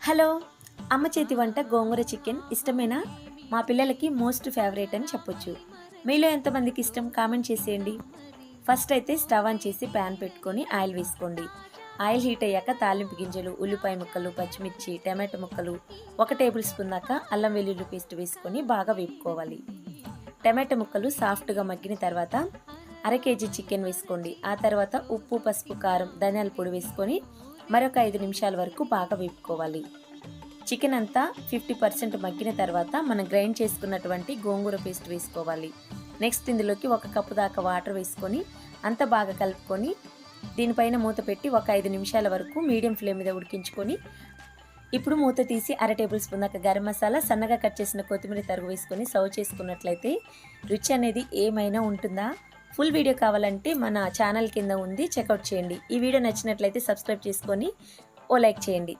Hello, అమ్మ చేతి వంట గోంగూర చికెన్ ఇష్టమేనా? మా పిల్లలకి మోస్ట్ ఫేవరెట్ అని చెప్పొచ్చు. మీలో ఎంతమందికి ఇష్టం కామెంట్ చేసేయండి. ఫస్ట్ అయితే స్టవ్ ఆన్ చేసి ప్యాన్ పెట్టుకొని ఆయిల్ వేసుకోండి. ఆయిల్ హీట్ అయ్యాక తాలింపు గింజలు, ఉల్లిపాయ ముక్కలు, పచ్చిమిర్చి, టమాటో ముక్కలు, 1 టేబుల్ స్పూన్ దాకా అల్లం వెల్లుల్లి పేస్ట్ వేసుకొని బాగా వేపుకోవాలి. టమాటో ముక్కలు సాఫ్ట్గా మగ్గిన తర్వాత కేజీ చికెన్ వేసుకోండి. ఆ తర్వాత ఉప్పు, పసుపు, కారం, ధనియాల పొడి వేసుకొని మరొక 5 నిమిషాల వరకు బాగా వేపుకోవాలి. చికెన్ అంతా 50% మగ్గిన తర్వాత మనం గ్రైండ్ చేసుకున్నటువంటి గోంగూర పేస్ట్ వేసుకోవాలి. నెక్స్ట్ ఇందులోకి 1 కప్పు దాకా వాటర్ వేసుకొని అంతా బాగా కలుపుకొని దీనిపైన మూత పెట్టి ఒక 5 నిమిషాల వరకు మీడియం ఫ్లేమ్ మీద ఉడికించుకొని ఇప్పుడు మూత తీసి 1/2 టేబుల్ స్పూన్ దాకా గరం మసాలా, సన్నగా కట్ చేసిన కొత్తిమీర తరుగు వేసుకొని సర్వ్ చేసుకున్నట్లయితే రుచి అనేది ఏమైనా ఉంటుందా? ఫుల్ వీడియో కావాలంటే మన ఛానల్ కింద ఉంది, చెక్అవుట్ చేయండి. ఈ వీడియో నచ్చినట్లయితే సబ్స్క్రైబ్ చేసుకొని ఓ లైక్ చేయండి.